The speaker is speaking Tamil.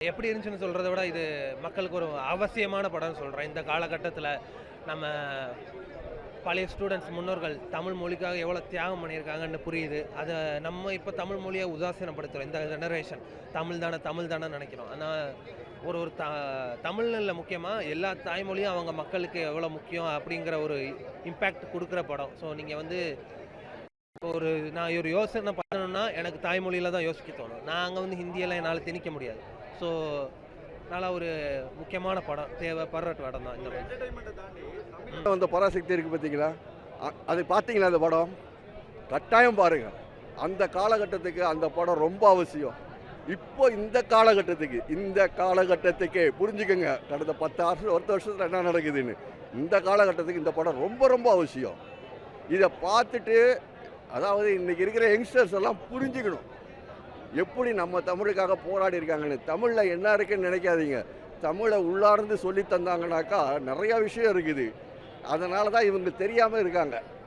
எப்படி இருந்துச்சுன்னு சொல்கிறத விட இது மக்களுக்கு ஒரு அவசியமான படம்னு சொல்கிறேன். இந்த காலகட்டத்தில் நம்ம பழைய ஸ்டூடெண்ட்ஸ் முன்னோர்கள் தமிழ் மொழிக்காக எவ்வளோ தியாகம் பண்ணியிருக்காங்கன்னு புரியுது. அதை நம்ம இப்போ தமிழ் மொழியை உதாசீனப்படுத்துகிறோம். இந்த ஜெனரேஷன் தமிழ் தானே நினைக்கிறோம். ஆனால் ஒரு ஒரு தமிழ்ல இல்லை, முக்கியமாக எல்லா தாய்மொழியும் அவங்க மக்களுக்கு எவ்வளோ முக்கியம் அப்படிங்கிற ஒரு இம்பேக்ட் கொடுக்குற படம். ஸோ நீங்கள் வந்து நான் ஒரு யோசனை பண்ணணும்னா எனக்கு தாய்மொழியில் தான் யோசிக்க தோணும். நாங்கள் வந்து ஹிந்தியெல்லாம் என்னால் திணிக்க முடியாது. ஸோ நல்லா ஒரு முக்கியமான படம், தேவைப்படுற படம் தான் இந்த மாதிரி. அந்த பராசக்தி இருக்குது பார்த்தீங்களா, அது பார்த்தீங்களா? அந்த படம் கட்டாயம் பாருங்கள். அந்த காலகட்டத்துக்கு அந்த படம் ரொம்ப அவசியம். இப்போ இந்த காலகட்டத்துக்கே புரிஞ்சுக்கோங்க, கடந்த 10 வருஷத்தில் என்ன நடக்குதுன்னு. இந்த காலகட்டத்துக்கு இந்த படம் ரொம்ப ரொம்ப அவசியம். இதை பார்த்துட்டு அதாவது இன்றைக்கி இருக்கிற யங்ஸ்டர்ஸ் எல்லாம் புரிஞ்சுக்கணும் எப்படி நம்ம தமிழுக்காக போராடி இருக்காங்கன்னு. தமிழில் என்ன இருக்குன்னு நினைக்காதீங்க. தமிழை உள்ளார்ந்து சொல்லி தந்தாங்கனாக்கா நிறையா விஷயம் இருக்குது. அதனால தான் இவங்க தெரியாமல் இருக்காங்க.